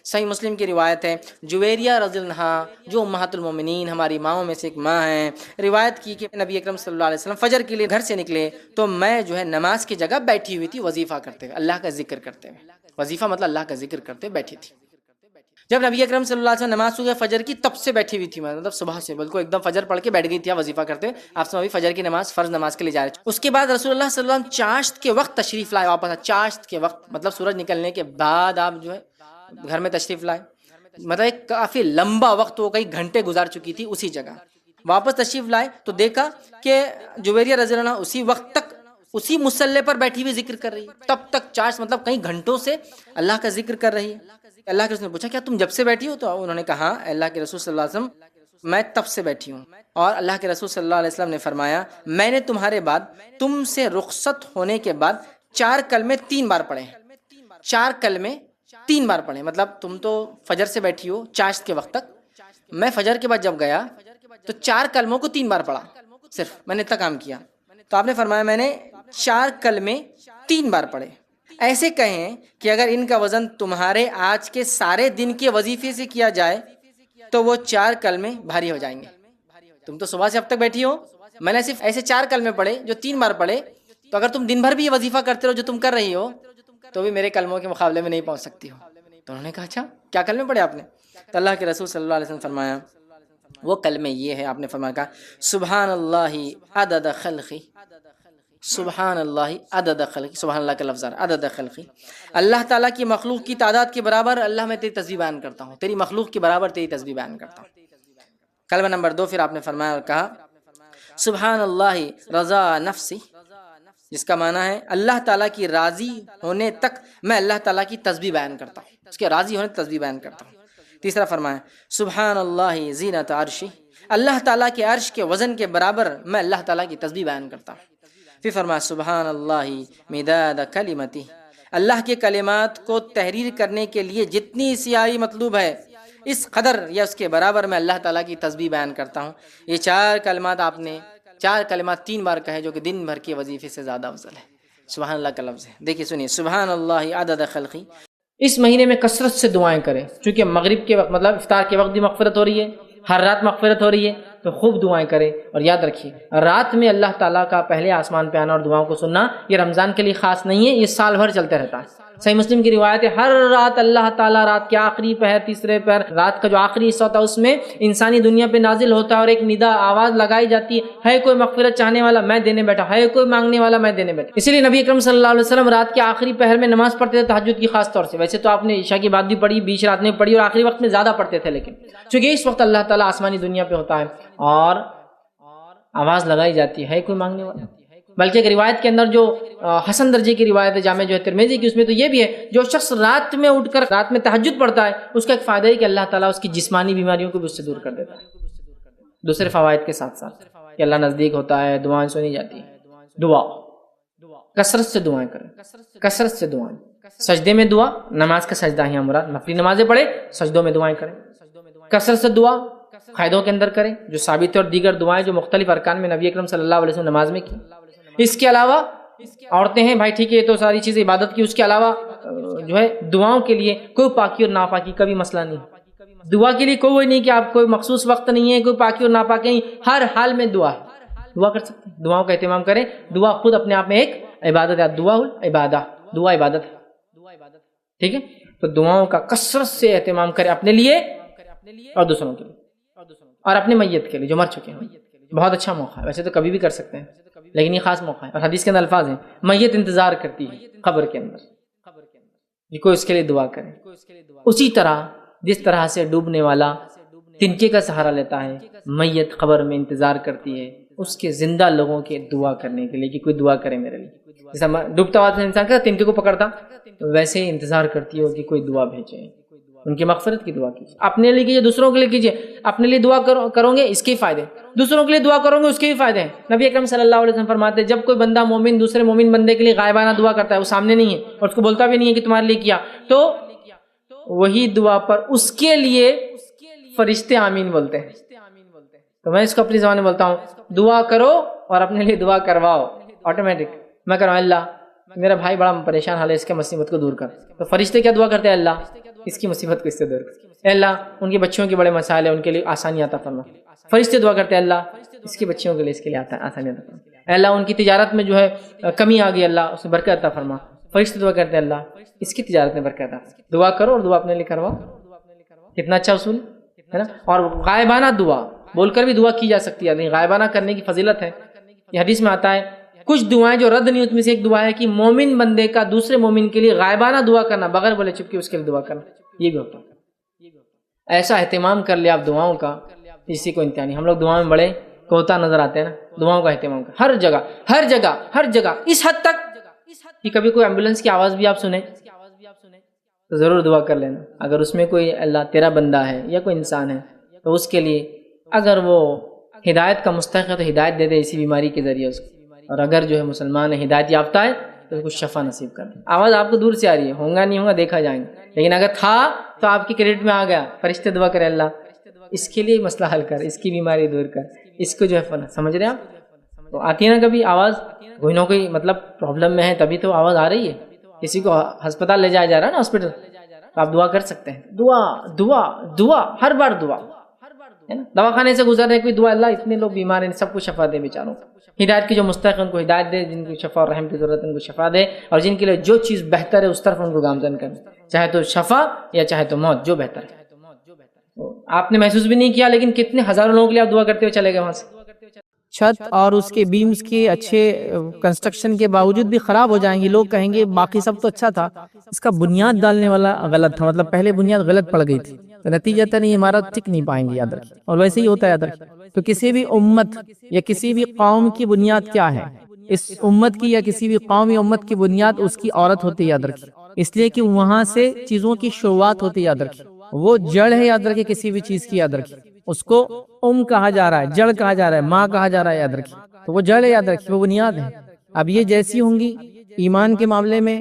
صحیح مسلم کی روایت ہے، جویریہ رضی اللہ عنہا جو امہات المومنین ہماری ماؤں میں سے ایک ماں ہیں، روایت کی کہ نبی اکرم صلی اللہ علیہ وسلم فجر کے لیے گھر سے نکلے تو میں جو ہے نماز کی جگہ بیٹھی ہوئی تھی وظیفہ کرتے ہوئے، اللہ کا ذکر کرتے ہوئے، وظیفہ مطلب اللہ کا ذکر کرتے بیٹھی تھی۔ جب نبی اکرم صلی اللہ علیہ وسلم نماز صبح فجر کی تب سے بیٹھی ہوئی تھی، مطلب صبح سے بالکل ایک دم فجر پڑھ کے بیٹھ گئی تھی وظیفہ کرتے ہوئے، آپ سے ابھی فجر کی نماز فرض نماز کے لیے جا رہے تھے۔ اس کے بعد رسول اللہ صلی اللہ علیہ وسلم چاشت کے وقت تشریف لائے واپس، چاشت کے وقت مطلب سورج نکلنے کے بعد آپ جو ہے گھر میں تشریف لائے، مطلب ایک کافی لمبا وقت، وہ کئی گھنٹے گزار چکی تھی اسی جگہ، واپس تشریف لائے تو دیکھا کہ جویریہ رضی اللہ عنہ اسی وقت تک اسی مصلی پر بیٹھی ہوئی ذکر کر رہی ہے، تب تک چاشت مطلب کئی گھنٹوں سے اللہ کا ذکر کر رہی ہے۔ اللہ کے رسول نے پوچھا کیا تم جب سے بیٹھی ہو؟ تو انہوں نے کہا اللہ کے رسول صلی اللہ علیہ وسلم میں تب سے بیٹھی ہوں۔ اور اللہ کے رسول صلی اللہ علیہ وسلم نے فرمایا میں نے تمہارے بعد تم سے رخصت ہونے کے بعد 4 کلمے 3 بار پڑھے، 4 کلمے 3 بار پڑھے، مطلب تم تو فجر سے بیٹھی ہو چاشت کے وقت تک، میں فجر کے بعد جب گیا تو 4 کلموں کو 3 بار پڑھا، صرف میں نے اتنا کام کیا۔ تو آپ نے فرمایا میں نے 4 کلمے 3 بار پڑھے۔ ایسے کہیں کہ اگر ان کا وزن تمہارے آج کے سارے دن کے وظیفے سے کیا جائے تو وہ 4 کلمے بھاری ہو جائیں گے۔ تم تو صبح سے اب تک بیٹھی ہو، میں نے صرف ایسے 4 کلمے پڑھے جو 3 بار پڑھے، تو اگر تم دن بھر بھی یہ وظیفہ کرتے رہو جو تم کر رہی ہو تو بھی میرے کلموں کے مقابلے میں نہیں پہنچ سکتی ہو۔ تو انہوں نے کہا اچھا کیا کلمے پڑھے آپ نے؟ تو اللہ کے رسول صلی اللہ علیہ وسلم فرمایا وہ کلمے یہ ہے، آپ نے فرمایا کہا سبحان اللہ عدد خلقی، سبحان اللہ عدد خلقی، سبحان اللہ کا لفظ ہے عدد خلقی، اللہ تعالیٰ کی مخلوق کی تعداد کے برابر اللہ میں تیری تسبیح بیان کرتا ہوں، تیری مخلوق کے برابر تیری تسبیح بیان کرتا ہوں۔ کلمہ نمبر 2 پھر آپ نے فرمایا اور کہا سبحان اللہ رضا نفسی، جس کا معنی ہے اللہ تعالیٰ کی راضی ہونے تک میں اللہ تعالیٰ کی تسبیح بیان کرتا ہوں، اس کے راضی ہونے تک تسبیح بیان کرتا ہوں۔ تیسرا فرمایا سبحان اللہ زینت عرشی، اللہ تعالیٰ کے عرش کے وزن کے برابر میں اللہ تعالیٰ کی تسبیح بیان کرتا ہوں۔ پھر فرمایا سبحان اللہ مداد کلمتی، اللہ کے کلمات کو تحریر کرنے کے لیے جتنی سیاہی مطلوب ہے اس قدر یا اس کے برابر میں اللہ تعالیٰ کی تسبیح بیان کرتا ہوں۔ یہ 4 کلمات آپ نے 4 کلمات 3 بار کہے جو کہ دن بھر کے وظیفے سے زیادہ افضل ہے۔ سبحان اللہ کا لفظ ہے، دیکھیے سنیے سبحان اللہ عدد خلقی۔ اس مہینے میں کثرت سے دعائیں کریں، چونکہ مغرب کے وقت مطلب افطار کے وقت بھی مغفرت ہو رہی ہے، ہر رات مغفرت ہو رہی ہے، تو خوب دعائیں کریں۔ اور یاد رکھیے رات میں اللہ تعالیٰ کا پہلے آسمان پہ آنا اور دعاؤں کو سننا یہ رمضان کے لیے خاص نہیں ہے، یہ سال بھر چلتا رہتا ہے۔ صحیح مسلم کی روایت ہے ہر رات اللہ تعالیٰ رات کے آخری پہر، تیسرے پہر، رات کا جو آخری حصہ ہوتا ہے اس میں انسانی دنیا پہ نازل ہوتا ہے اور ایک ندا آواز لگائی جاتی ہے کوئی مغفرت چاہنے والا میں دینے بیٹھا، ہے کوئی مانگنے والا میں دینے بیٹھا۔ اسی لیے نبی اکرم صلی اللہ علیہ وسلم رات کے آخری پہر میں نماز پڑھتے تھے تہجد کی خاص طور سے، ویسے تو آپ نے عشاء کی بات بھی پڑھی، بیچ رات میں پڑھی اور آخری وقت میں زیادہ پڑھتے تھے، لیکن چونکہ اس وقت اللہ تعالیٰ آسمانی دنیا پہ ہوتا ہے اور آواز لگائی جاتی ہے کوئی مانگنے والا۔ بلکہ ایک روایت کے اندر جو حسن درجے کی روایت ہے جامع جو ہے ترمذی کی، اس میں تو یہ بھی ہے جو شخص رات میں اٹھ کر رات میں تہجد پڑھتا ہے اس کا ایک فائدہ ہے کہ اللہ تعالیٰ اس کی جسمانی بیماریوں کو بھی اس سے دور کر دیتا ہے، دوسرے فوائد کے ساتھ ساتھ کہ اللہ نزدیک ہوتا ہے، دعائیں سنی جاتی ہیں۔ دعا کثرت سے دعائیں کریں، کثرت سے دعائیں، سجدے میں دعا، نماز کا سجدہ ہی مراد، نفلی نمازیں پڑھیں سجدوں میں دعائیں کریں، کثرت سے دعا قاعدوں کے اندر کریں جو ثابت ہے، اور دیگر دعائیں جو مختلف ارکان میں نبی اکرم صلی اللہ علیہ وسلم نماز میں کی۔ اس کے علاوہ عورتیں ہیں بھائی ٹھیک ہے یہ تو ساری چیزیں عبادت کی، اس کے علاوہ جو ہے دعاؤں کے لیے کوئی پاکی اور ناپاکی کا بھی مسئلہ نہیں، دعا کے لیے کوئی نہیں کہ آپ کوئی مخصوص وقت نہیں ہے، کوئی پاکی اور ناپاکی نہیں، ہر حال میں دعا کر سکتے ہیں، دعاؤں کا اہتمام کریں۔ دعا خود اپنے آپ میں ایک عبادت ہے، دعا عبادہ، دعا عبادت ہے، ٹھیک ہے؟ تو دعاؤں کا کثرت سے اہتمام کریں اپنے لیے اور دوسروں کے لیے اور اپنے میت کے لیے جو مر چکے ہیں۔ بہت اچھا موقع ہے، ویسے تو کبھی بھی کر سکتے ہیں لیکن یہ خاص موقع ہے، اور حدیث کے اندر الفاظ ہیں میت انتظار کرتی ہے قبر کے اندر کہ کوئی اس کے لیے دعا کرے۔ اسی طرح جس طرح سے ڈوبنے والا تنکے کا سہارا لیتا ہے، میت قبر میں انتظار کرتی ہے اس کے زندہ لوگوں کے دعا کرنے کے لیے کہ کوئی دعا کرے میرے لیے، جیسا ڈوبتا ہوا انسان کا تنکے کو پکڑتا ویسے ہی انتظار کرتی ہو کہ کوئی دعا بھیجے، ان کی مغفرت کی دعا کیجیے، اپنے لیے کیجیے دوسروں کے لیے کیجیے۔ اپنے لیے دعا کرو گے اس کے فائدے، دوسروں کے لیے دعا کرو گے اس کے بھی فائدے ہیں۔ نبی اکرم صلی اللہ علیہ وسلم فرماتے ہیں جب کوئی بندہ مومن دوسرے مومن بندے کے لیے غائبانہ دعا کرتا ہے، وہ سامنے نہیں ہے اور اس کو بولتا بھی نہیں ہے کہ تمہارے لیے کیا، تو وہی دعا پر اس کے لیے فرشتے آمین بولتے ہیں۔ تو میں اس کو اپنی زبان میں بولتا ہوں دعا کرو اور اپنے لیے دعا کرواؤ، آٹومیٹک میں کروں اللہ میرا بھائی بڑا پریشان حال ہے، اس کے مصیبت کو دور کر، تو فرشتے کیا دعا کرتے ہیں اللہ اس کی مصیبت کو اس سے دور کر، اے اللہ ان کے بچوں کے بڑے مسائل ہیں ان کے لیے آسانی عطا فرما۔ فرشتے دعا کرتے ہیں اللہ اس کے بچوں کے لیے اس کے لیے آسانی عطا فرما، اے اللہ ان کی تجارت میں جو ہے کمی آ گئی اللہ اس میں برکت عطا فرما۔ فرشتے دعا کرتے ہیں اللہ اس کی تجارت میں برکت عطا فرما۔ دعا کرو اور دعا اپنے لیے کرواؤ، کتنا اچھا اصول ہے نا۔ اور غائبانہ دعا بول کر بھی دعا کی جا سکتی ہے، نہیں غائبانہ کرنے کی فضیلت ہے۔ یہ حدیث میں آتا ہے کچھ دعائیں جو رد نہیں ہوتی، میں سے ایک دعا ہے کہ مومن بندے کا دوسرے مومن کے لیے غائبانہ دعا کرنا، بغیر بولے چپ کے اس کے لیے دعا کرنا، یہ بھی ہوتا ہے۔ ایسا اہتمام کر لیا آپ دعاؤں کا، اسی کو انتہا نہیں۔ ہم لوگ دعا میں بڑے کوتا نظر آتے ہیں نا، دعاؤں کا اہتمام کر ہر جگہ ہر جگہ ہر جگہ، اس حد تک کہ کبھی کوئی ایمبولینس کی آواز بھی آپ سنیں تو ضرور دعا کر لینا، اگر اس میں کوئی اللہ تیرا بندہ ہے یا کوئی انسان ہے تو اس کے لیے اگر وہ ہدایت کا مستحق ہے تو ہدایت دے دے اسی بیماری کے ذریعے اس کو، اور اگر جو ہے مسلمان ہے ہدایت یافتہ ہے تو اس کو شفا نصیب کر دے۔ آواز آپ کو دور سے آ رہی ہے، ہوگا نہیں ہوگا دیکھا جائیں گے، لیکن اگر تھا تو آپ کی کریڈٹ میں آ گیا، فرشتے دعا کرے اللہ اس کے لیے مسئلہ حل کر، اس کی بیماری دور کر، اس کو جو ہے فنا، سمجھ رہے ہیں آپ؟ تو آتی ہے نا کبھی آواز، کوئی نہ کوئی مطلب پرابلم میں ہے تبھی تو آواز آ رہی ہے، کسی کو ہسپتال لے جایا جا رہا ہے نا ہاسپٹل، تو آپ دعا کر سکتے ہیں، دعا دعا دعا ہر بار دعا ہے نا۔ دواخانے سے گزر رہے کوئی دعا، اللہ اتنے لوگ بیمار ہیں سب کو شفا دے بیچاروں، ہدایت کی جو مستحق ان کو ہدایت دے، جن کو شفا اور رحم کی ضرورت ہے ان کو شفا دے، اور جن کے لیے جو چیز بہتر ہے اس طرف ان کو گامزن کرے، چاہے تو شفا یا چاہے تو موت، جو بہتر ہے۔ آپ نے محسوس بھی نہیں کیا لیکن کتنے ہزاروں لوگوں کے لیے آپ دعا کرتے ہوئے چلے گئے وہاں سے۔ چھت اور اس کے بیمز کے اچھے کنسٹرکشن کے باوجود بھی خراب ہو جائیں گی، لوگ کہیں گے باقی سب تو اچھا تھا، اس کا بنیاد ڈالنے والا غلط تھا، مطلب پہلے بنیاد غلط پڑ گئی تھی، تو نتیجتاً یہ عمارت ٹک نہیں پائیں گی، یاد رکھیں۔ اور ویسے ہی ہوتا ہے، یاد رکھیں۔ تو کسی بھی امت یا کسی بھی قوم کی بنیاد کیا ہے؟ اس امت کی یا کسی بھی قوم یا امت کی بنیاد اس کی عورت ہوتی ہے، یاد رکھیں، اس لیے کہ وہاں سے چیزوں کی شروعات ہوتی ہے، یاد رکھیں۔ وہ جڑ ہے، یاد رکھیں، کسی بھی چیز کی، یاد رکھیں، اس کو کہا جا رہا ہے، جڑ کہا جا رہا ہے، ماں کہا جا رہا ہے، یاد رکھیں۔ تو وہ جڑ ہے، یاد رکھیں، وہ بنیاد ہے۔ اب یہ جیسی ہوں گی ایمان کے معاملے میں،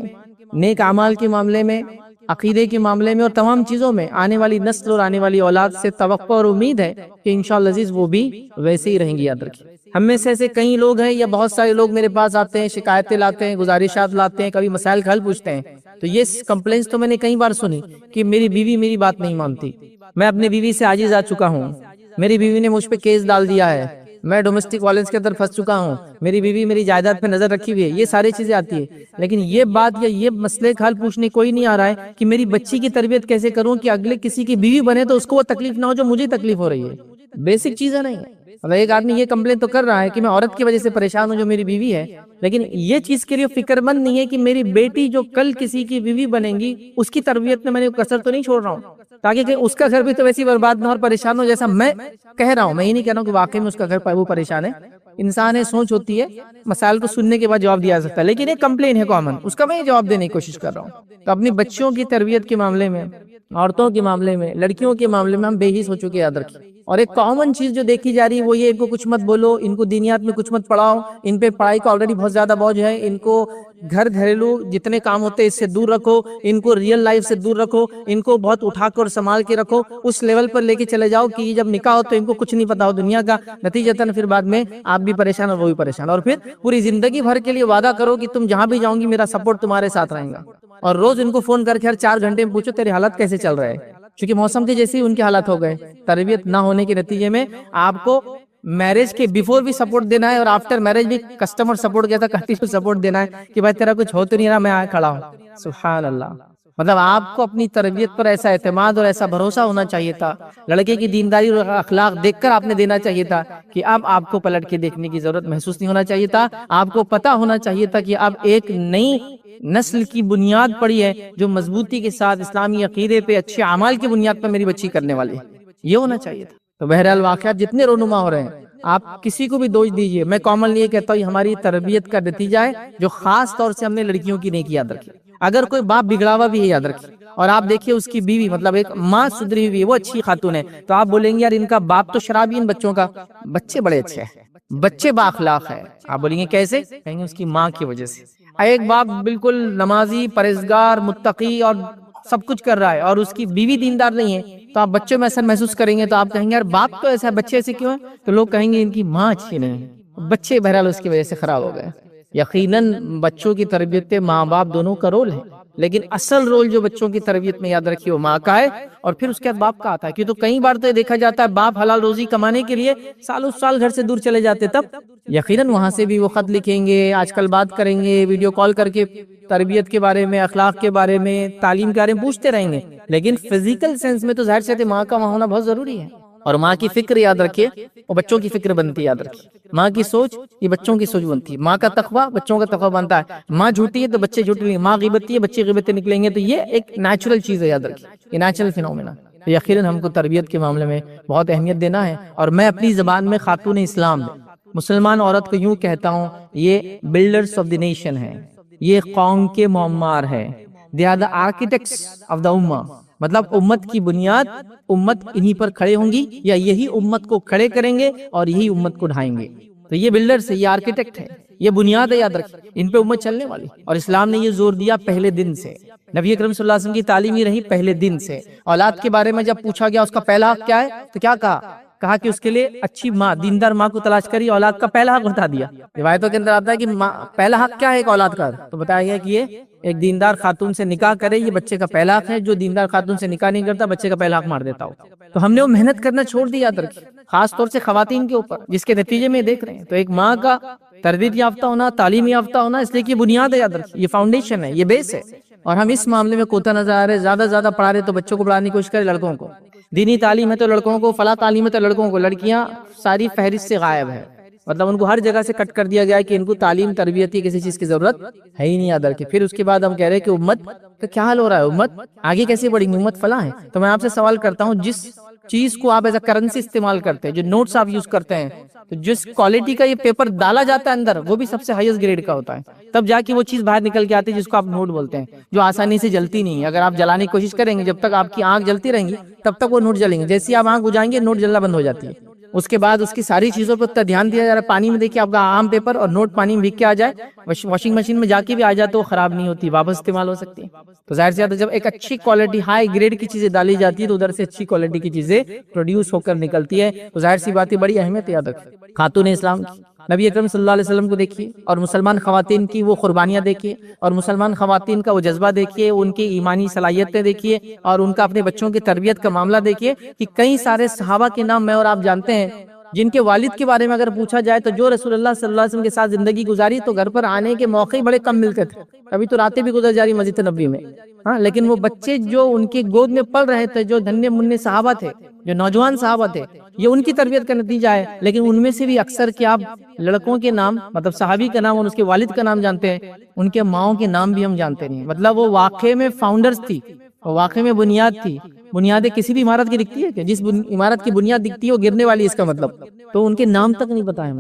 نیک اعمال کے معاملے میں، عقیدے کے معاملے میں اور تمام چیزوں میں، آنے والی نسل اور آنے والی اولاد سے توقع اور امید ہے کہ انشاءاللہ عزیز وہ بھی ویسے ہی رہیں گی، یاد رکھیں۔ ہم میں سے ایسے کئی لوگ ہیں یا بہت سارے لوگ میرے پاس آتے ہیں، شکایتیں لاتے ہیں، گزارشات لاتے ہیں، کبھی مسائل کا حل پوچھتے ہیں، تو یہ کمپلینس تو میں نے کئی بار سنی کہ میری بیوی میری بات نہیں مانتی، میں اپنی بیوی سے عاجز آ چکا ہوں، میری بیوی نے مجھ پہ کیس ڈال دیا ہے، میں ڈومیسٹک وائلنس کے اندر پھنس چکا ہوں، میری بیوی میری جائیداد پہ نظر رکھی ہوئی ہے، یہ ساری چیزیں آتی ہے، لیکن یہ بات یا یہ مسئلے کا حل پوچھنے کوئی نہیں آ رہا ہے کہ میری بچی کی تربیت کیسے کروں کہ اگلے کسی کی بیوی بنے تو اس کو وہ تکلیف نہ ہو جو مجھے تکلیف ہو رہی ہے۔ بیسک چیزیں نہیں ہے۔ مطلب ایک آدمی یہ کمپلین تو کر رہا ہے کہ میں عورت کی وجہ سے پریشان ہوں جو میری بیوی ہے، لیکن یہ چیز کے لیے فکر مند نہیں ہے کہ میری بیٹی جو کل کسی کی بیوی بنے گی اس کی تربیت میں میں نے کسر تو نہیں چھوڑ رہا ہوں، تاکہ کہ اس کا گھر بھی تو ویسی برباد نہ اور پریشان ہو جیسا میں کہہ رہا ہوں۔ میں یہ نہیں کہہ رہا ہوں کہ واقعی میں اس کا گھر وہ پریشان ہے، انسان ہے، سوچ ہوتی ہے، مسائل کو سننے کے بعد جواب دیا جا سکتا ہے، لیکن ایک کمپلین ہے کامن، اس کا میں جواب دینے کی کوشش کر رہا ہوں۔ تو اپنی بچیوں کی تربیت کے معاملے میں، عورتوں کے معاملے میں، لڑکیوں کے معاملے میں ہم بے حس ہو چکے، یاد رکھیں۔ اور ایک کامن چیز جو دیکھی جا رہی ہے وہ یہ، ان کو کچھ مت بولو، ان کو دینیات میں کچھ مت پڑھاؤ، ان پہ پڑھائی کا آلریڈی بہت زیادہ بوجھ ہے، ان کو گھریلو جتنے کام ہوتے ہیں اس سے دور رکھو، ان کو ریئل لائف سے دور رکھو، ان کو بہت اٹھا کر سنبھال کے رکھو، اس لیول پر لے کے چلے جاؤ کہ جب نکاح ہو تو ان کو کچھ نہیں پتا ہو دنیا کا، نتیجتاً پھر بعد میں آپ بھی پریشان اور وہ بھی پریشان، اور پھر پوری زندگی بھر کے لیے وعدہ کرو کہ تم جہاں بھی جاؤں گی میرا سپورٹ تمہارے ساتھ رہے گا، اور روز ان کو فون کر کے ہر 4 گھنٹے میں پوچھو تیرے حالات کیسے چل رہے ہیں، چونکہ موسم کے جیسے ہی ان کے حالات ہو گئے۔ تربیت نہ ہونے کے نتیجے میں آپ کو میرج کے بیفور بھی سپورٹ دینا ہے اور آفٹر میرج بھی کسٹمر سپورٹ کہتا ہے، کنٹینیو سپورٹ دینا ہے کہ بھائی تیرا کچھ ہو تو نہیں رہا، میں آیا کھڑا ہوں۔ سبحان اللہ۔ مطلب آپ کو اپنی تربیت پر ایسا اعتماد اور ایسا بھروسہ ہونا چاہیے تھا، لڑکے کی دینداری اور اخلاق دیکھ کر آپ نے دینا چاہیے تھا کہ اب آپ کو پلٹ کے دیکھنے کی ضرورت محسوس نہیں ہونا چاہیے تھا، آپ کو پتا ہونا چاہیے تھا کہ اب ایک نئی نسل کی بنیاد پڑی ہے جو مضبوطی کے ساتھ اسلامی عقیدے پہ، اچھے اعمال کی بنیاد پر میری بچی کرنے والی ہے، یہ ہونا چاہیے تھا۔ تو بہرحال واقعات جتنے رونما ہو رہے ہیں آپ کسی کو بھی دوش دیجئے، میں کامنلی یہ کہتا ہوں یہ ہماری تربیت کا نتیجہ ہے جو خاص طور سے ہم نے لڑکیوں کی نہیں کی، یاد رکھیں۔ اگر کوئی باپ بگڑا ہوا بھی ہے، یاد رکھیں، اور آپ دیکھیے اس کی بیوی مطلب ایک ماں سدھری ہوئی ہے، وہ اچھی خاتون ہے، تو آپ بولیں گے یار ان کا باپ تو شرابی، ان بچوں کا بچے بڑے اچھے ہیں، بچے بااخلاق ہے، آپ بولیں گے کیسے؟ کہیں گے اس کی ماں کی وجہ سے۔ ایک باپ بالکل نمازی، پرہیزگار، متقی اور سب کچھ کر رہا ہے اور اس کی بیوی دیندار نہیں ہے، تو آپ بچوں میں ایسا محسوس کریں گے تو آپ کہیں گے یار باپ تو ایسا ہے، بچے ایسے کیوں ہیں؟ تو لوگ کہیں گے ان کی ماں اچھی نہیں ہے، بچے بہرحال اس کی وجہ سے خراب ہو گئے۔ یقیناً بچوں کی تربیت میں ماں باپ دونوں کا رول ہے، لیکن اصل رول جو بچوں کی تربیت میں یاد رکھیے وہ ماں کا ہے، اور پھر اس کے بعد باپ کا آتا ہے. کیوں تو کئی بار تو یہ دیکھا جاتا ہے باپ حلال روزی کمانے کے لیے سالوں سال گھر سے دور چلے جاتے، تب یقیناً وہاں سے بھی وہ خط لکھیں گے، آج کل بات کریں گے، ویڈیو کال کر کے تربیت کے بارے میں، اخلاق کے بارے میں، تعلیم کے بارے میں پوچھتے رہیں گے. لیکن فزیکل سینس میں تو ظاہر سی بات ہے ماں کا وہاں ہونا بہت ضروری ہے. اور ماں کی فکر یاد رکھیے وہ بچوں کی فکر بنتی ہے، یاد رکھیے ماں کی سوچ یہ بچوں کی سوچ بنتی ہے، ماں کا تقویٰ بچوں کا تقویٰ بنتا ہے. ماں جھوٹی ہے تو بچے جھوٹے نکلیں، ماں غیبتی ہے بچے غیبتیں نکلیں گے. تو یہ ایک نیچرل چیز ہے، یاد رکھیے یہ نیچرل فینومینا. تو یقیناً ہم کو تربیت کے معاملے میں بہت اہمیت دینا ہے. اور میں اپنی زبان میں خاتون اسلام مسلمان عورت کو یوں کہتا ہوں، یہ بلڈرز آف دی نیشن ہے، یہ قوم کے معمار ہے. They are the architects of the ummah, مطلب امت کی بنیاد امت انہی پر کھڑے ہوں گی، یا یہی امت کو کھڑے کریں گے اور یہی امت کو ڈھائیں گے. تو یہ بلڈرز ہے، یہ آرکیٹیکٹ ہے، یہ بنیاد ہے، یاد رکھیں ان پہ امت چلنے والی. اور اسلام نے یہ زور دیا پہلے دن سے، نبی اکرم صلی اللہ علیہ وسلم کی تعلیم یہ رہی پہلے دن سے. اولاد کے بارے میں جب پوچھا گیا اس کا پہلا حق کیا ہے تو کیا کہا کہ اس کے لیے اچھی ماں، دیندار ماں کو تلاش کری. اولاد کا پہلا حق بتا دیا. روایتوں کے اندر آتا ہے کہ پہلا حق کیا ہے ایک اولاد کا، تو بتایا گیا کہ یہ ایک دیندار خاتون سے نکاح کرے، یہ بچے کا پہلا حق ہے. جو دیندار خاتون سے نکاح نہیں کرتا بچے کا پہلا حق مار دیتا ہو. تو ہم نے وہ محنت کرنا چھوڑ دیا، یاد رکھیں خاص طور سے خواتین کے اوپر، جس کے نتیجے میں دیکھ رہے ہیں. تو ایک ماں کا تربیت یافتہ ہونا، تعلیم یافتہ ہونا، اس لیے کہ یہ بنیاد ہے، یاد رکھیں یہ فاؤنڈیشن ہے، یہ بیس ہے. اور ہم اس معاملے میں کوتا نظر آ رہے، زیادہ سے زیادہ پڑھا رہے تو بچوں کو پڑھانے کی کوشش کرے لڑکوں کو. دینی تعلیم ہے تو لڑکوں کو، فلاں تعلیم ہے تو لڑکوں کو. لڑکیاں ساری فہرست سے غائب ہے، مطلب ان کو ہر جگہ سے کٹ کر دیا گیا ہے کہ ان کو تعلیم تربیت کی کسی چیز کی ضرورت ہے ہی نہیں، یاد رکھے. پھر اس کے بعد ہم کہہ رہے ہیں کہ امت کا کیا حال ہو رہا ہے، امت آگے کیسے بڑھیں گی، امت فلاں ہے. تو میں آپ سے سوال کرتا ہوں، جس چیز کو آپ ایز اے کرنسی استعمال کرتے ہیں، جو نوٹس آپ یوز کرتے ہیں، تو جس کوالٹی کا یہ پیپر ڈالا جاتا ہے اندر وہ بھی سب سے ہائیسٹ گریڈ کا ہوتا ہے. تب جا کے وہ چیز باہر نکل کے آتی ہے جس کو آپ نوٹ بولتے ہیں، جو آسانی سے جلتی نہیں ہے. اگر آپ جلانے کی کوشش کریں گے جب تک آپ کی آنکھ جلتی رہیں گی تب تک وہ نوٹ جلیں گے. جیسے ہی آپ آنکھ بجھائیں گے نوٹ جلنا بند ہو جاتی ہے. اس کے بعد اس کی ساری چیزوں پر اتنا دھیان دیا جا رہا ہے. پانی میں دیکھیے آپ کا عام پیپر اور نوٹ پانی میں بھیگ کے آ جائے، واشنگ مشین میں جا کے بھی آ جائے تو وہ خراب نہیں ہوتی، واپس استعمال ہو سکتی ہے. تو ظاہر سی بات ہے جب ایک اچھی کوالٹی ہائی گریڈ کی چیزیں ڈالی جاتی ہے تو ادھر سے اچھی کوالٹی کی چیزیں پروڈیوس ہو کر نکلتی ہے. تو ظاہر سی بات ہے بڑی اہمیت یاد رکھیں خاتون اسلام کی. نبی اکرم صلی اللہ علیہ وسلم کو دیکھیے اور مسلمان خواتین کی وہ قربانیاں دیکھیے، اور مسلمان خواتین کا وہ جذبہ دیکھیے، ان کی ایمانی صلاحیتیں دیکھیے، اور ان کا اپنے بچوں کی تربیت کا معاملہ دیکھیے. کہ کئی سارے صحابہ کے نام میں اور آپ جانتے ہیں جن کے والد کے بارے میں اگر پوچھا جائے تو جو رسول اللہ صلی اللہ علیہ وسلم کے ساتھ زندگی گزاری تو گھر پر آنے کے موقع بڑے کم ملتے تھے. ابھی تو راتیں بھی گزر جا رہی مسجد نبوی میں، ہاں، لیکن وہ بچے جو ان کے گود میں پل رہے تھے، جو دھنے منع صحابہ تھے، جو نوجوان صحابہ تھے، یہ ان کی تربیت کا نتیجہ ہے. لیکن ان میں سے بھی اکثر کیا آپ لڑکوں کے نام، مطلب صحابی کا نام اور اس کے والد کا نام جانتے ہیں، ان کے ماؤں کے نام بھی ہم جانتے نہیں. مطلب وہ واقعے میں فاؤنڈرز تھی، وہ واقعے میں بنیاد تھی. بنیادیں کسی بھی عمارت کی دکھتی ہے کہ جس عمارت کی بنیاد دکھتی ہے وہ گرنے والی، اس کا مطلب. تو ان کے نام تک نہیں پتا ہے،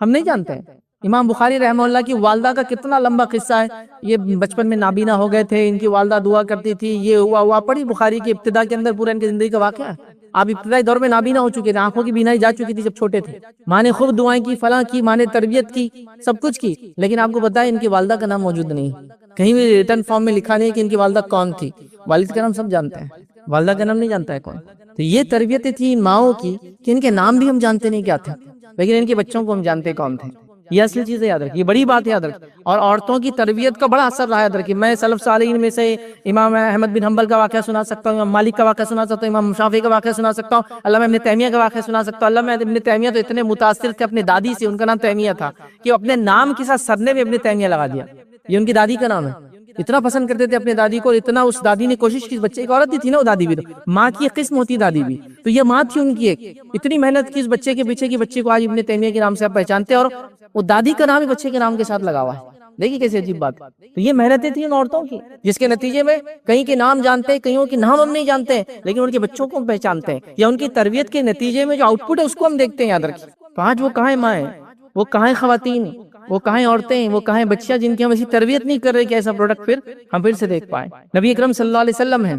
ہم نہیں جانتے ہیں. امام بخاری رحمہ اللہ کی والدہ کا کتنا لمبا قصہ ہے. یہ بچپن میں نابینا ہو گئے تھے، ان کی والدہ دعا کرتی تھی، یہ ہوا پڑھی بخاری کی ابتدا کے اندر پورا ان کی زندگی کا واقعہ ہے. آپ ابتدائی دور میں نابینا ہو چکے تھے، آنکھوں کی بینائی جا چکی تھی جب چھوٹے تھے. ماں نے خوب دعائیں کی، فلاں کی، ماں نے تربیت کی، سب کچھ کی، لیکن آپ کو پتا ہے ان کی والدہ کا نام موجود نہیں، کہیں بھی ریٹن فارم میں لکھا نہیں کہ ان کی والدہ کون تھی. والد کا نام سب جانتے ہیں، والدہ کا نام نہیں جانتا ہے کون. تو یہ تربیتیں تھی ان ماؤں کی کہ ان کے نام بھی ہم جانتے نہیں کیا تھے، لیکن ان کے بچوں کو ہم جانتے کون تھے. یہ اصل چیزیں یاد رکھیں، یہ بڑی بات یاد رکھیں. اور عورتوں کی تربیت کا بڑا اثر رہا، یاد رکھیں. میں سلف صالحین میں سے امام احمد بن حنبل کا واقعہ سنا سکتا ہوں، امام مالک کا واقعہ سنا سکتا ہوں، امام شافعی کا واقعہ سنا سکتا ہوں، علامہ ابن تیمیہ کا واقعہ سنا سکتا ہوں. علامہ ابن تیمیہ تو اتنے متاثر تھے اپنے دادی سے، ان کا نام تیمیہ تھا، کہ اپنے نام کے ساتھ سرنے میں ابن تیمیہ لگا دیا. یہ ان کی دادی کا نام ہے. اتنا پسند کرتے تھے اپنے دادی کو، اتنا اس دادی نے کوشش کی. بچے کی عورت بھی تھی نا وہ دادی بھی، تو ماں کی ایک قسم ہوتی دادی بھی، تو یہ ماں تھی ان کی ایک. اتنی محنت کی اس بچے کے پیچھے کہ بچے کو آج ابن تیمیہ کے نام سے آپ پہچانتے ہیں، اور وہ دادی کا نام ہی بچے کے نام کے ساتھ لگا ہوا ہے. دیکھیے کیسے عجیب بات. تو یہ محنتیں تھیں ان عورتوں کی، جس کے نتیجے میں کئی کے نام جانتے ہیں، کئیوں کے نام ہم نہیں جانتے ہیں، لیکن ان کے بچوں کو ہم پہچانتے ہیں، یا ان کی تربیت کے نتیجے میں جو آؤٹ پٹ ہے اس کو ہم دیکھتے ہیں. یاد رکھیں تو آج وہ کہاں ماں ہیں، وہ کہاں خواتین، وہ کہاں عورتیں، وہ کہاں بچیاں جن کی ہم ایسی تربیت نہیں کر رہے کہ ایسا پروڈکٹ پھر ہم پھر سے دیکھ پائیں. نبی اکرم صلی اللہ علیہ وسلم ہیں،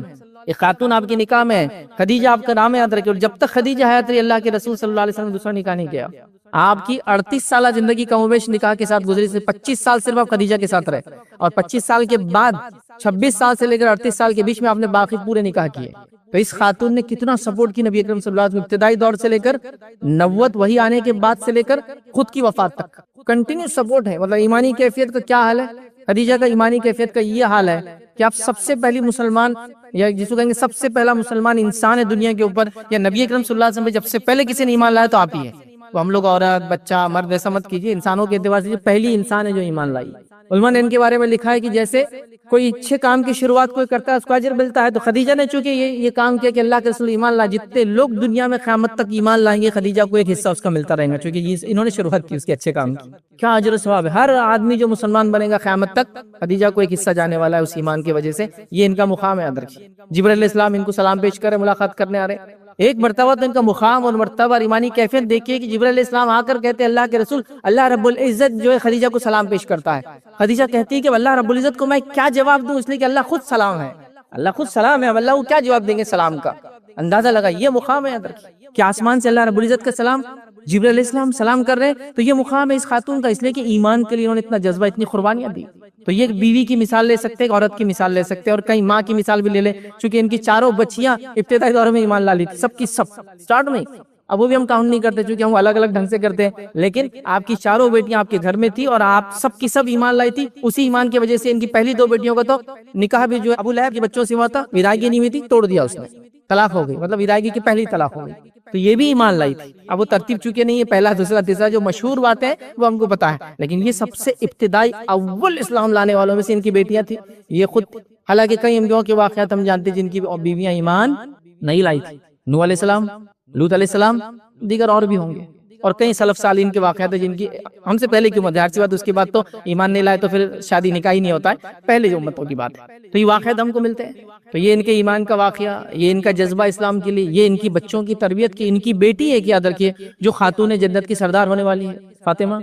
ایک خاتون آپ کے نکاح میں ہے، خدیجہ آپ کا نام ہے، یاد رکھیں. اور جب تک خدیجہ حیات رہی اللہ کے رسول صلی اللہ علیہ وسلم دوسرا نکاح نہیں کیا. آپ کی 38 سالہ زندگی کم و بیش نکاح کے ساتھ گزری، سے 25 سال صرف آپ خدیجہ کے ساتھ رہے، اور 25 سال کے بعد 26 سال سے لے کر 38 سال کے بیچ میں آپ نے باقی پورے نکاح کیے. تو اس خاتون نے کتنا سپورٹ کی نبی اکرم صلی اللہ علیہ وسلم ابتدائی دور سے لے کر نبوت وحی آنے کے بعد سے لے کر خود کی وفات تک. کنٹینیو سپورٹ ہے. مطلب ایمانی کیفیت کا کیا حال ہے؟ خدیجہ کا ایمانی کیفیت کا یہ حال ہے کہ آپ سب سے پہلی مسلمان، یا جس کو کہیں گے سب سے پہلا مسلمان انسان ہے دنیا کے اوپر، یا نبی اکرم صلی اللہ علیہ وسلم پہ جب سے پہلے کسی نے ایمان لایا تو آپ ہی ہے. تو ہم لوگ عورت بچہ مرد ایسا مت کیجیے، انسانوں کے اعتبار سے پہلی انسان ہے جو ایمان لائی. علماء نے ان کے بارے میں لکھا ہے کہ جیسے کوئی اچھے کام کی شروعات کوئی کرتا ہے اس کو اجر ملتا ہے، تو خدیجہ نے چونکہ یہ کام کیا کہ اللہ کے رسول ایمان لائے، جتنے لوگ دنیا میں قیامت تک ایمان لائیں گے خدیجہ کو ایک حصہ اس کا ملتا رہے گا، چونکہ انہوں نے شروعات کی اس کے اچھے کام کی. کیا اجر و ثواب ہے! ہر آدمی جو مسلمان بنے گا قیامت تک خدیجہ کو ایک حصہ جانے والا ہے اس ایمان کی وجہ سے. یہ ان کا مقام ہے. یاد رکھیے جبرائیل علیہ السلام ان کو سلام پیش کر ملاقات کرنے آ رہے ہیں. ایک مرتبہ تو ان کا مقام اور مرتبہ اور ایمانی کیفیت دیکھیے کہ جبرائیل علیہ السلام آ کر کہتے ہیں اللہ کے رسول اللہ رب العزت جو ہے خدیجہ کو سلام پیش کرتا ہے. خدیجہ کہتی ہے کہ اللہ رب العزت کو میں کیا جواب دوں، اس لیے کہ اللہ خود سلام ہے. اللہ خود سلام ہے، اب اللہ کو کیا جواب دیں گے سلام کا. اندازہ لگا یہ مقام ہے. یاد رکھیے کہ آسمان سے اللہ رب العزت کا سلام، جبرائیل علیہ السلام سلام کر رہے ہیں، تو یہ مقام ہے اس خاتون کا، اس لیے کہ ایمان کے لیے انہوں نے اتنا جذبہ اتنی قربانیاں دی. تو یہ ایک بیوی کی مثال لے سکتے ہیں، ایک عورت کی مثال لے سکتے ہیں، اور کئی ماں کی مثال بھی لے لیں، چونکہ ان کی چاروں بچیاں ابتدائی دور میں ایمان لا لی تھی، سب کی سب سٹارٹ میں. اب وہ بھی ہم کاؤنٹ نہیں کرتے چونکہ ہم الگ الگ ڈھنگ سے کرتے ہیں، لیکن آپ کی چاروں بیٹیاں آپ کے گھر میں تھی اور آپ سب کی سب ایمان لائی تھی. اسی ایمان کی وجہ سے ان کی پہلی دو بیٹیوں کا تو نکاح بھی جو ہے ابو لہب کے بچوں سے ہوا تھا، ودائیگی نہیں ہوئی تھی، توڑ دیا اس نے، طلاق ہو گئی، مطلب ودائیگی کی پہلی طلاق ہو گئی. تو یہ بھی ایمان لائی تھی. اب وہ ترتیب چونکہ نہیں ہے، پہلا دوسرا تیسرا جو مشہور باتیں ہیں وہ ہم کو پتا ہے، لیکن یہ سب سے ابتدائی اول اسلام لانے والوں میں سے ان کی بیٹیاں تھی. یہ خود حالانکہ کئی انبیاء کے واقعات ہم جانتے ہیں جن کی بیویاں ایمان نہیں لائی تھی. نوح علیہ السلام، لوط علیہ السلام، دیگر اور بھی ہوں گے، اور کئی سلف صالحین کے واقعات ہیں جن کی ہم سے پہلے کی امت، ظاہر سی بات اس کے بعد تو ایمان نہیں لائے تو پھر شادی نکاح ہی نہیں ہوتا ہے، پہلے جو امتوں کی بات ہے. تو یہ واقعات ہم کو ملتے ہیں. تو یہ ان کے ایمان کا واقعہ، یہ ان کا جذبہ اسلام کے لیے، یہ ان کی بچوں کی تربیت کی، ان کی بیٹی ہے کہ یاد رکھیے جو خاتون جنت کی سردار ہونے والی ہے، فاطمہ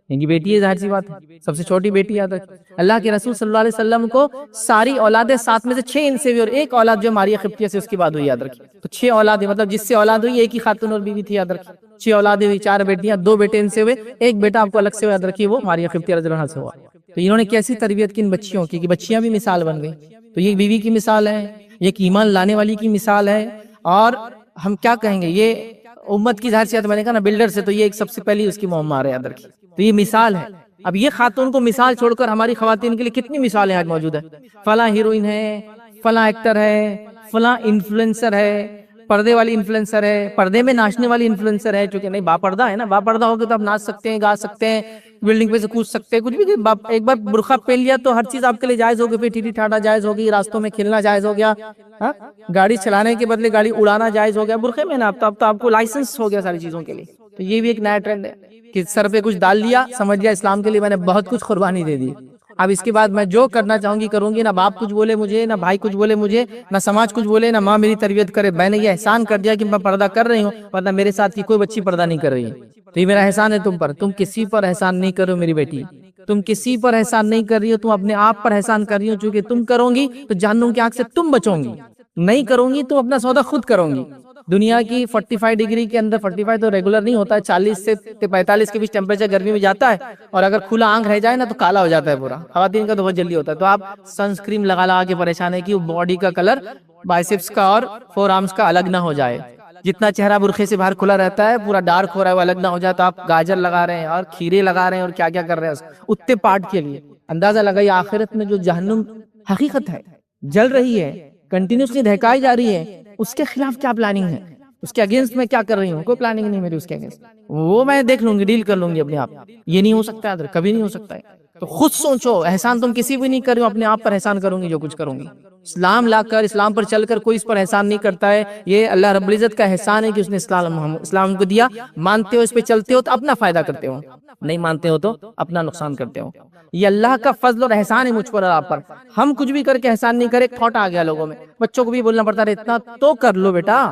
ان کی بیٹی ہے، ظاہر سی بات ہے، سب سے چھوٹی بیٹی. یاد رکھیے اللہ کے رسول صلی اللہ علیہ وسلم کو ساری اولادیں 7 میں سے 6 ان سے ہوئی، اور ایک اولاد جو ماریہ قبطیہ سے اس کے بعد ہوئی. یاد رکھیے تو 6 اولادیں، مطلب جس سے اولاد ہوئی ایک ہی خاتون اور بیوی تھی. یاد رکھیے 6 اولادیں ہوئی، 4 بیٹیاں، 2 بیٹے ان سے ہوئے، ایک بیٹا آپ کو الگ سے یاد رکھیے وہ ماریہ قبطیہ رضی اللہ عنہا سے ہوا. تو انہوں نے کیسی تربیت کی ان بچیوں کی کہ بچیاں بھی مثال بن گئی. تو یہ بیوی کی مثال ہے، یہ ایک ایمان لانے والی کی مثال ہے. اور ہم کیا کہیں گے، یہ امت کی ظاہر سی بات، میں نے کہا نا بلڈر سے، تو یہ ایک سب سے پہلی اس کی معمار ہے. یاد رکھیے تو یہ مثال ہے. اب یہ خاتون کو مثال چھوڑ کر ہماری خواتین کے لیے کتنی مثالیں آج موجود ہیں. فلاں ہیروئن ہے، فلاں ایکٹر ہے، فلاں انفلوئنسر ہے، پردے والی انفلوئنسر ہے، پردے میں ناچنے والی انفلوئنسر ہے. چونکہ نہیں با پردہ ہے نا، با پردہ ہو کے تو آپ ناچ سکتے ہیں، گا سکتے ہیں، بلڈنگ پہ سے کود سکتے ہیں، کچھ بھی. ایک بار برقع پہن لیا تو ہر چیز آپ کے لیے جائز ہو گئی، پھر ٹیٹی ٹھاٹا جائز ہو گئی، راستوں میں کھیلنا جائز ہو گیا، گاڑی چلانے کے بدلے گاڑی اڑانا جائز ہو گیا برقعے میں نا. اب تو آپ کو لائسنس ہو گیا ساری چیزوں کے لیے. تو یہ بھی ایک نیا ٹرینڈ ہے کہ سر پہ کچھ ڈال لیا، سمجھ لیا اسلام کے لیے میں نے بہت کچھ قربانی دے دی، اب اس کے بعد میں جو کرنا چاہوں گی کروں گی. نہ باپ کچھ بولے مجھے، نہ بھائی کچھ بولے مجھے، نہ سماج کچھ بولے، نہ ماں میری تربیت کرے. میں نے یہ احسان کر دیا کہ میں پردہ کر رہی ہوں، ورنہ میرے ساتھ کی کوئی بچی پردہ نہیں کر رہی ہے. تو یہ میرا احسان ہے تم پر. تم کسی پر احسان نہیں کرو میری بیٹی، تم کسی پر احسان نہیں کر رہی ہو، تم اپنے آپ پر احسان کر رہی ہو. چونکہ تم کرو گی تو جہنم کی آگ سے تم بچو گی، نہیں کروں گی تو اپنا سودا خود کروں گی. دنیا کی 45 ڈگری کے اندر، 45 تو ریگولر نہیں ہوتا ہے، 40 سے 45 کے بیچ ٹیمپریچر گرمی میں جاتا ہے، اور اگر کھلا آنکھ رہ جائے نا تو کالا ہو جاتا ہے پورا. خواتین کا تو بہت جلدی ہوتا ہے. تو آپ سنسکریم لگا کے پریشان ہے کہ باڈی کا کلر بائسپس کا اور فور آرمز کا الگ نہ ہو جائے. جتنا چہرہ برقعے سے باہر کھلا رہتا ہے پورا ڈارک ہو رہا ہے وہ الگ نہ ہو جائے. تو آپ گاجر لگا رہے ہیں اور کھیرے لگا رہے ہیں اور کیا کیا کر رہے ہیں اتنے پارٹ کے لیے. اندازہ لگائیے آخرت میں جو جہنم حقیقت ہے، جل رہی ہے، کنٹینیوسلی دہکائی جا رہی ہے، اس کے خلاف کیا پلاننگ ہے، اس کے اگینسٹ میں کیا کر رہی ہوں. کوئی پلاننگ نہیں میری اس کے اگینسٹ، وہ میں دیکھ لوں گی، ڈیل کر لوں گی اپنے آپ. یہ نہیں ہو سکتا ہے، کبھی نہیں ہو سکتا ہے. تو خود سوچو، احسان تم کسی بھی نہیں کر رہی ہو، اپنے آپ پر احسان کروں گی جو کچھ کروں گی. اسلام لا کر، اسلام پر چل کر کوئی اس پر احسان نہیں کرتا ہے. یہ اللہ رب العزت کا احسان ہے کہ اس نے اسلام کو دیا. مانتے ہو، اس پہ چلتے ہو تو اپنا فائدہ کرتے ہو، نہیں مانتے ہو تو اپنا نقصان کرتے ہو. یہ اللہ کا فضل اور احسان ہے مجھ پر اور آپ پر. ہم کچھ بھی کر کے احسان نہیں کرے. تھاٹ آ گیا لوگوں میں، بچوں کو بھی بولنا پڑتا ہے اتنا تو کر لو بیٹا.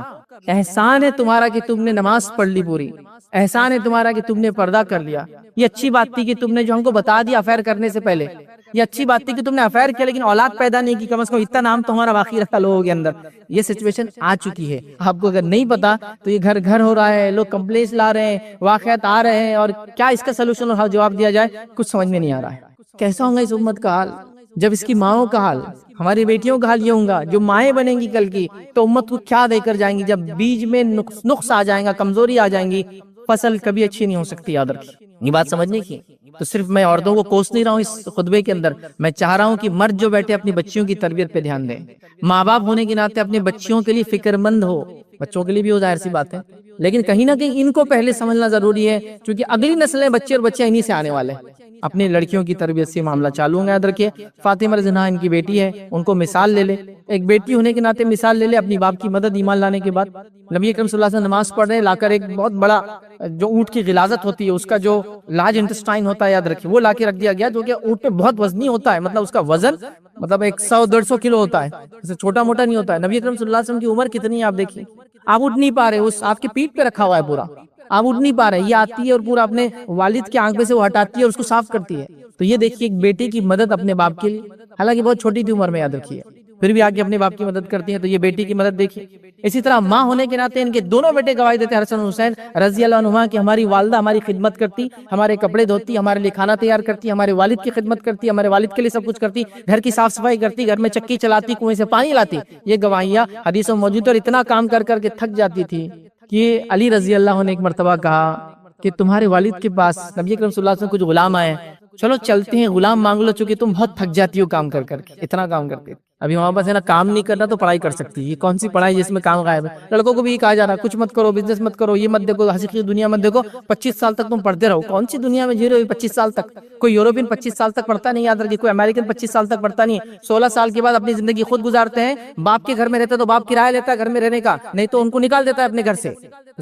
احسان ہے تمہارا کہ تم نے نماز پڑھ لی پوری، احسان ہے تمہارا کہ تم نے پردہ کر لیا. یہ اچھی بات تھی کہ تم نے جو ہم کو بتا دیا افیئر کرنے سے پہلے. یہ اچھی بات تھی کہ تم نے افیئر کیا لیکن اولاد پیدا نہیں کی، کم از کم اتنا نام تمہارا باقی رکھا لوگوں کے اندر. یہ سچویشن آ چکی ہے. آپ کو اگر نہیں پتا تو یہ گھر گھر ہو رہا ہے، لوگ کمپلینس لا رہے ہیں، واقعات آ رہے ہیں، اور کیا اس کا سلوشن اور جواب دیا جائے کچھ سمجھ میں نہیں آ رہا ہے. کیسا ہوگا اس امت کا حال جب اس کی ماؤں کا حال، ہماری بیٹیوں کا حال یہ ہوگا جو مائیں بنیں گی کل کی، تو امت کو کیا دے کر جائیں گی. جب بیج میں نقص آ جائیں گا، کمزوری آ جائیں گی، فصل کبھی اچھی نہیں ہو سکتی. یاد رکھیے یہ بات سمجھنے کی. تو صرف میں عورتوں کو کوس نہیں رہا ہوں اس خطبے کے اندر، میں چاہ رہا ہوں کہ مرد جو بیٹھے اپنی بچیوں کی تربیت پہ دھیان دیں، ماں باپ ہونے کے ناطے اپنے بچیوں کے لیے فکر مند ہو، بچوں کے لیے بھی ہو، ظاہر سی بات ہے، لیکن کہیں نہ کہیں ان کو پہلے سمجھنا ضروری ہے، کیونکہ اگلی نسلیں بچے اور بچے انہی سے آنے والے ہیں۔ اپنی لڑکیوں کی تربیت سے معاملہ چالو ہوگا، یاد رکھیے فاطمہ رضی اللہ عنہا ان کی بیٹی ہے، ان کو مثال لے لے، ایک بیٹی ہونے کے ناطے مثال لے لے اپنی باپ کی مدد ایمان لانے کے بعد۔ نبی اکرم صلی اللہ علیہ وسلم نماز پڑھ رہے ہیں، لا کر ایک بہت بڑا جو اونٹ کی غلاظت ہوتی ہے، اس کا جو لارج انٹسٹائن ہوتا ہے، یاد رکھیے وہ لا کے رکھ دیا گیا، جو کہ اونٹ پہ بہت وزنی ہوتا ہے، مطلب اس کا وزن مطلب 100-150 کلو ہوتا ہے، اسے چھوٹا موٹا نہیں ہوتا ہے۔ نبی اکرم صلی اللہ علیہ وسلم کی عمر کتنی ہے آپ دیکھیے، آپ اٹھ نہیں پا رہے، اس آپ کی پیٹھ پہ رکھا ہوا ہے پورا، آپ اٹھ نہیں پا رہے، یہ آتی ہے اور پورا اپنے والد کے آنکھ پہ سے وہ ہٹاتی ہے اور اس کو صاف کرتی ہے۔ تو یہ دیکھیے ایک بیٹی کی مدد اپنے باپ کے لیے، حالانکہ بہت چھوٹی تھی عمر میں، یاد رکھیے، پھر بھی آگے اپنے باپ کی مدد کرتی ہیں، تو یہ بیٹی کی مدد دیکھیے۔ اسی طرح ماں ہونے کے ناطے ان کے دونوں بیٹے گواہی دیتے ہیں، حسن حسین رضی اللہ عنہما، کہ ہماری والدہ ہماری خدمت کرتی، ہمارے کپڑے دھوتی، ہمارے لیے کھانا تیار کرتی، ہمارے والد کی خدمت کرتی، ہمارے والد کے لیے سب کچھ کرتی، گھر کی صاف صفائی کرتی، گھر میں چکی چلاتی، کنویں سے پانی لاتی۔ یہ گواہیاں حدیثوں میں موجود ہیں، اور اتنا کام کر کر کے تھک جاتی تھی کہ علی رضی اللہ عنہ نے ایک مرتبہ کہا کہ تمہارے والد کے پاس نبی اکرم صلی اللہ علیہ وسلم کچھ غلام آئے، چلو چلتے ہیں غلام مانگ لو، چونکہ تم بہت تھک جاتی ہو کام کر کر کے، اتنا کام کرتے۔ ابھی ہمارے پاس ہے نا، کام نہیں کرنا تو پڑھائی کر سکتی ہے، یہ کون سی پڑھائی جس میں کام غائب ہے؟ لڑکوں کو بھی یہ کہا جا رہا ہے کچھ مت کرو، بزنس مت کرو، یہ مت دیکھو، حقیقی دنیا مت دیکھو، 25 سال تک تم پڑھتے رہو۔ کون سی دنیا میں جی رہے ہو 25 سال تک؟ کوئی یوروپین 25 سال تک پڑھتا نہیں، یاد رکھیے، کوئی امریکن 25 سال تک پڑھتا نہیں، 16 سال کے بعد اپنی زندگی خود گزارتے ہیں۔ باپ کے گھر میں رہتا تو باپ کرایہ لیتا ہے گھر میں رہنے کا، نہیں تو ان کو نکال دیتا ہے اپنے گھر سے۔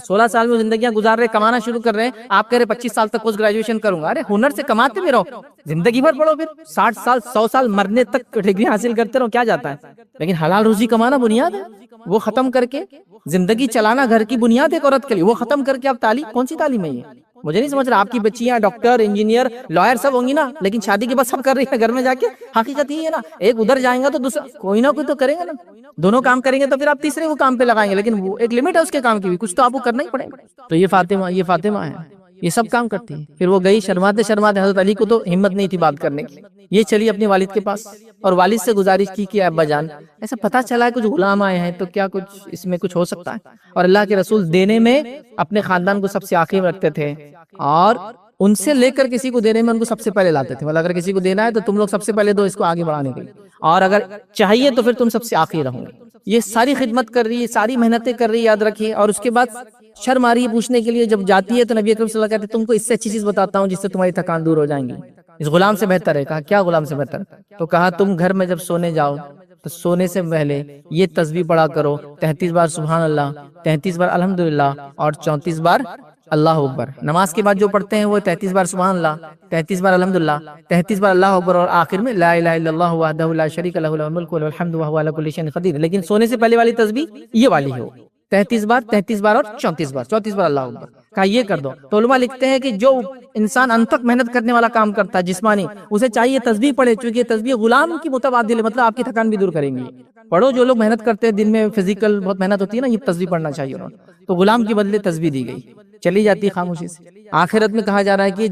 16 سال میں زندگیاں گزار رہے، کمانا شروع کر رہے ہیں، آپ کہہ رہے 25 سال تک پوسٹ گریجویشن کروں گا۔ ارے ہنر سے کماتے بھی رہو، زندگی بھر پڑھو، پھر 60 سال 100 سال مرنے تک ڈگری حاصل کرتے رہو، کیا جاتا ہے؟ لیکن حلال روزی کمانا بنیاد ہے، وہ ختم کر کے زندگی چلانا گھر کی بنیاد ہے عورت کے لیے، وہ ختم کر کے اب تعلیم، کون سی تعلیم ہے یہ؟ مجھے نہیں سمجھ رہا، آپ کی بچیاں ڈاکٹر، انجینئر، لائر سب ہوں گی نا، لیکن شادی کے بعد سب کر رہی ہے گھر میں جا کے۔ حقیقت یہ ہے نا، ایک ادھر جائیں گا تو دوسرا کوئی نہ کوئی تو کرے گا نا، دونوں کام کریں گے تو پھر آپ تیسرے کو کام پہ لگائیں گے، لیکن وہ ایک لمٹ ہے اس کے کام کی بھی، کچھ تو آپ کو کرنا ہی پڑے گا۔ تو یہ فاطمہ ہے، یہ سب کام کرتی ہے۔ پھر وہ گئی شرماتے شرماتے، حضرت علی کو تو ہمت نہیں تھی بات کرنے کی، یہ چلی اپنے والد کے پاس اور والد سے گزارش کی کہ ابا جان ایسا پتہ چلا ہے کچھ غلام آئے ہیں، تو کیا کچھ اس میں کچھ ہو سکتا ہے؟ اور اللہ کے رسول دینے میں اپنے خاندان کو سب سے آخر میں رکھتے تھے، اور ان سے لے کر کسی کو دینے میں ان کو سب سے پہلے لاتے تھے، مطلب اگر کسی کو دینا ہے تو تم لوگ سب سے پہلے دو اس کو آگے بڑھانے کے لیے، اور اگر چاہیے تو پھر تم سب سے آخر رہو گے۔ یہ ساری خدمت کر رہی ہے، ساری محنتیں کر رہی ہے، یاد رکھیے۔ اور اس کے بعد شرم آ رہی ہے پوچھنے کے لیے، جب جاتی ہے تو نبی اکرم صلی اللہ علیہ وسلم کہتے ہیں تم کو اس سے اچھی چیز بتاتا ہوں جس سے تمہاری تھکان دور ہو جائیں گی، اس غلام سے بہتر ہے۔ کہا کیا غلام سے بہتر؟ تو کہا تم گھر میں جب سونے جاؤ تو سونے سے پہلے یہ تسبیح پڑھا کرو، 33 بار سبحان اللہ، 33 بار الحمدللہ، اور 34 بار اللہ اکبر۔ نماز کے بعد جو پڑھتے ہیں وہ 33 بار سبحان اللہ، 33 بار الحمدللہ، 33 بار اللہ اکبر، اور آخر میں لا الہ الا اللہ وحدہ لا شریک لہ لہ الملک وله الحمد وهو على كل شيء قدیر۔ لیکن سونے سے پہلے والی تسبیح یہ والی ہو، 33 بار اور 34 بار اللہ اکبر۔ کہا یہ کر دو۔ تو علماء لکھتے ہیں کہ جو انسان انتھک محنت کرنے والا کام کرتا ہے جسمانی، اسے چاہیے تسبیح پڑھے، چونکہ یہ تسبیح غلام کی متبادل ہے، مطلب آپ کی تھکان بھی دور کریں گی۔ پڑھو، جو لوگ محنت کرتے ہیں دن میں فزیکل بہت محنت ہوتی ہے نا، یہ تسبیح پڑھنا چاہیے انہوں نے۔ تو غلام کے بدلے تسبیح دی گئی، چلی جاتی خاموشی سے۔ آخرت میں کہا جا رہا ہے کہ